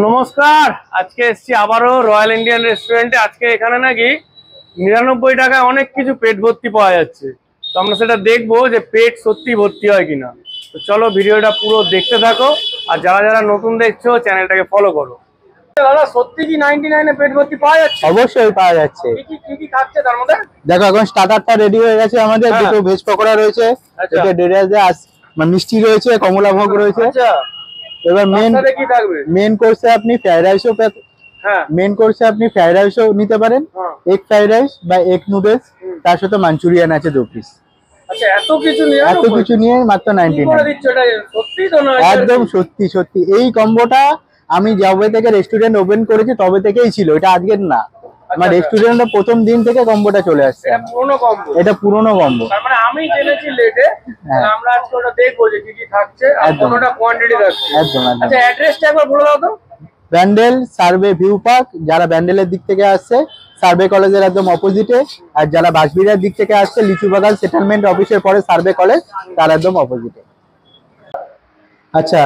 নমস্কার, আজকে এসেছি আবারও রয়্যাল ইন্ডিয়ান রেস্টুরেন্টে। আজকে এখানে নাকি 99 টাকায় অনেক কিছু পেট ভর্তি পাওয়া যাচ্ছে। তো আমরা সেটা দেখবো যে পেট সত্যি ভর্তি হয় কিনা। তো চলো ভিডিওটা পুরো দেখতে থাকো, আর যারা যারা নতুন দেখছো চ্যানেলটাকে ফলো করো। দাদা সত্যি কি 99 এ পেট ভর্তি পাওয়া যাচ্ছে? অবশ্যই পাওয়া যাচ্ছে। কি খাচ্ছে তার মধ্যে? দেখো এখন স্টার্টারটা রেডি হয়ে গেছে আমাদের। দুটো ভেজ পকোড়া রয়েছে, এটা ডেজার্ট মানে মিষ্টি রয়েছে, কমলা ভোগ রয়েছে। আচ্ছা, এবার মেন কোর্সে আপনি ফ্রাইড রাইসও নিতে পারেন, এগ ফ্রাইড রাইস বা এগ নুডলস, তার সাথে মাঞ্চুরিয়ান আছে 2 পিস। আচ্ছা, এত কিছু নিয়ে মাত্র 99। একদম সত্যি এই কম্বোটা আমি যবে থেকে রেস্টুরেন্ট ওপেন করেছি তবে থেকেই ছিল, এটা আজকের না। আমার রেস্টুরেন্টের প্রথম দিন থেকে কম্বোটা চলে আসছে। এটা পুরনো কম্বো। তার মানে আমি জেনেছি লেটে, আমরা আজকে ওটা দেখবো যে কি কি থাকছে আর কোনটা কোয়ান্টিটি থাকছে। একদম। আচ্ছা, অ্যাড্রেসটা একবার বলে দাও তো। ব্যান্ডেল সার্ভে ভিউ পার্ক, যারা ব্যান্ডেলের দিক থেকে আসছে সার্ভে কলেজের একদম অপোজিটে, আর যারা বাঁশবিড়ার দিক থেকে আসছে লিচুবাগান সেটেলমেন্ট অফিসের পরে সার্ভে কলেজ, তার একদম অপোজিটে। আচ্ছা,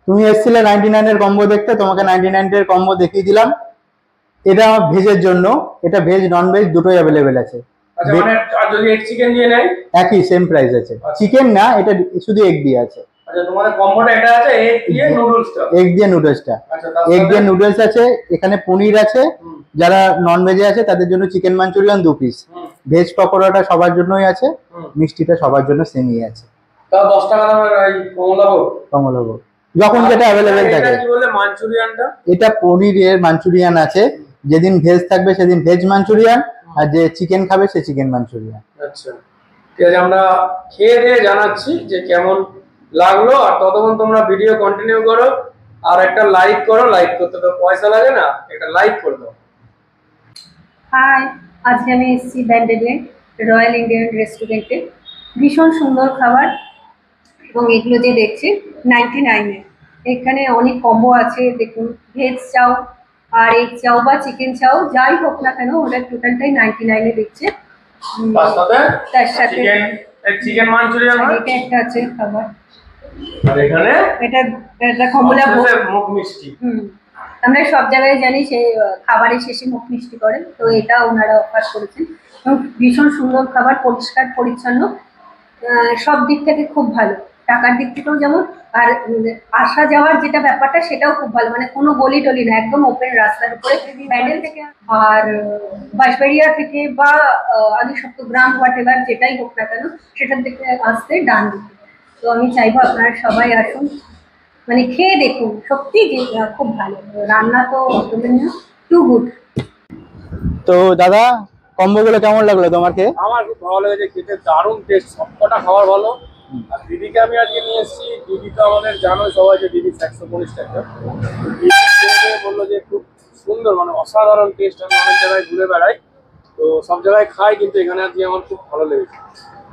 তুমি এসেছিলে 99 এর কম্বো দেখতে, তোমাকে 99 এর কম্বো দেখিয়ে দিলাম। এটা ভেজের জন্য, এটা ভেজ নন ভেজ দুটোই অ্যাভেলেবেল আছে। আচ্ছা, মানে আর যদি এগ চিকেন দিয়ে নেই একই সেম প্রাইস আছে। চিকেন না, এটা শুধু এগ দিয়ে আছে। আচ্ছা, তোমাদের কম্বোটা এটা আছে এগ দিয়ে নুডলসটা। আচ্ছা, এগ দিয়ে নুডলস আছে, এখানে পনির আছে। যারা নন ভেজে আছে তাদের জন্য চিকেন মাঞ্চুরিয়ান 2 পিস। ভেজ পকোড়াটা সবার জন্যই আছে, মিষ্টিটা সবার জন্য সেমই আছে। তাও 10 টাকা দামের এই কমলা ভোগ যখন যেটা অ্যাভেলেবেল থাকে। এটা কি বলে মাঞ্চুরিয়ানটা? এটা পনিরের মাঞ্চুরিয়ান আছে, যেদিন ভেজ থাকবে সেদিন ভেজ মাঞ্চুরিয়ান, আর যে চিকেন খাবে সে চিকেন মাঞ্চুরিয়ান। আচ্ছা, ঠিক আছে, আমরা খেয়ে দিয়ে জানাচ্ছি যে কেমন লাগলো। আর ততক্ষণ তোমরা ভিডিও কন্টিনিউ করো, আর একটা লাইক করো। লাইক করতে তো পয়সা লাগে না, একটা লাইক করে দাও। হাই, আজকে আমি এসেছি ব্যান্ডেলে রয়্যাল ইন্ডিয়ান রেস্টুরেন্টে। ভীষণ সুন্দর খাবার, এবং এগুলো যে দেখছি 99-এ। এখানে অনেক কম্বো আছে, দেখুন ভেজ চাও আর এগ চাও বা চিকেন চাও, যাই হোক না কেন ওটা টোটালটাই 99-এ দিচ্ছে। তার সাথে চিকেন মাঞ্চুরিয়ান এটা একটা আছে খাবার, আর এখানে এটা কমলা মুখ মিষ্টি। আমরা সব জায়গায় জানি সে খাবারের শেষে মুখ মিষ্টি করে, তো এটা ওনারা অফার করেছেন। এবং ভীষণ সুন্দর খাবার, পরিষ্কার পরিচ্ছন্ন, সব দিক থেকে খুব ভালো। টাকার দিক থেকেও যেমন, আর আসা যাওয়ার যেটা ব্যাপারটা সেটাও খুব ভালো, মানে কোনো গলি টলি না, একদম ওপেন রাস্তার উপরে। ব্যান্ডেল থেকে আর বাঁশবাড়িয়া থেকে বা আদিসপ্তগ্রাম হোয়াটেভার যেটাই হোক না কেন, সেটার দিকে আসতে ডান দিকে। তো আমি চাইবো আপনারা সবাই আসুন, মানে খেয়ে দেখুন, সত্যি খুব ভালো রান্না, তো টু গুড। তো দাদা, কম্বো গুলো কেমন লাগলো তোমাকে? আমার খুব ভালো লেগেছে, খেতে দারুণ টেস্ট, সবকটা খাবার ভালো। আর দিদিকে আমি আজকে নিয়ে এসেছি। দিদি তো আমাদের জানো সবাই যে দিদি 150 টাকা বললো যে খুব সুন্দর, মানে অসাধারণ টেস্ট। আমি অনেক জায়গায় ঘুরে বেড়াই, তো সব জায়গায় খাই, কিন্তু এখানে আজকে আমার খুব ভালো লেগেছে।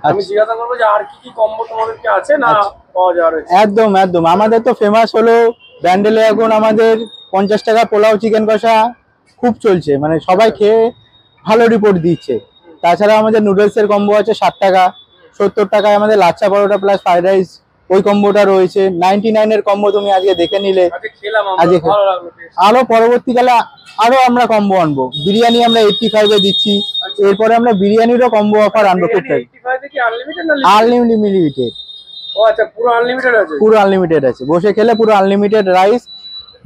আমি জিজ্ঞাসা করবো যে আর কি কি কম্বো তোমাদেরকে আছে না পাওয়া যাওয়ার? একদম আমাদের তো ফেমাস হলো ব্যান্ডেলে এখন আমাদের 50 টাকা পোলাও চিকেন কষা খুব চলছে, মানে সবাই খেয়ে ভালো রিপোর্ট দিচ্ছে। তাছাড়া আমাদের নুডলসের কম্বো আছে 60 টাকা। 70 টাকায় আমাদের lachha paratha plus fried rice, ওই কম্বোটা রয়েছে। 99 এর কম্বো তুমি আজকে দেখে নিলে, আজকে আরো পরবর্তীকালে আরো আমরা কম্বো আনবো। বিরিয়ানি আমরা 85-এ দিচ্ছি, এরপরে আমরা বিরিয়ানিরও কম্বো অফার আনবো খুব তাই। আনলিমিটেড। ও আচ্ছা, পুরো আনলিমিটেড আছে? পুরো আনলিমিটেড আছে, বসে খেলে পুরো আনলিমিটেড রাইস।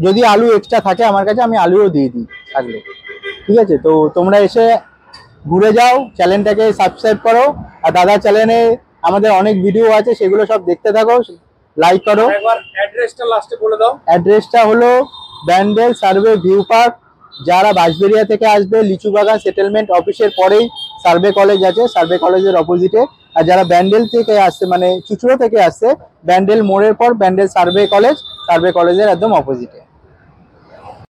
যদি আলু এক্সট্রা থাকে আমার কাছে, আমি আলুও দিয়ে দিই থাকলে, ঠিক আছে? তো তোমরা এসে ঘুরে যাও, চ্যানেলটাকে সাবস্ক্রাইব করো, আর দাদা চ্যানেলে আমাদের অনেক ভিডিও আছে, সেগুলো সব দেখতে থাকো, লাইক করো। একবার অ্যাড্রেসটা লাস্টে বলে দাও। অ্যাড্রেসটা হলো ব্যান্ডেল সার্ভে ভিউ পার্ক। যারা বাঁশবেড়িয়া থেকে আসবে লিচুবাগান সেটেলমেন্ট অফিসের পরেই সার্ভে কলেজ আছে, সার্ভে কলেজের অপোজিটে। আর যারা ব্যান্ডেল থেকে আসছে, মানে চুচুড়ো থেকে আসছে, ব্যান্ডেল মোড়ের পর ব্যান্ডেল সার্ভে কলেজের একদম অপোজিটে।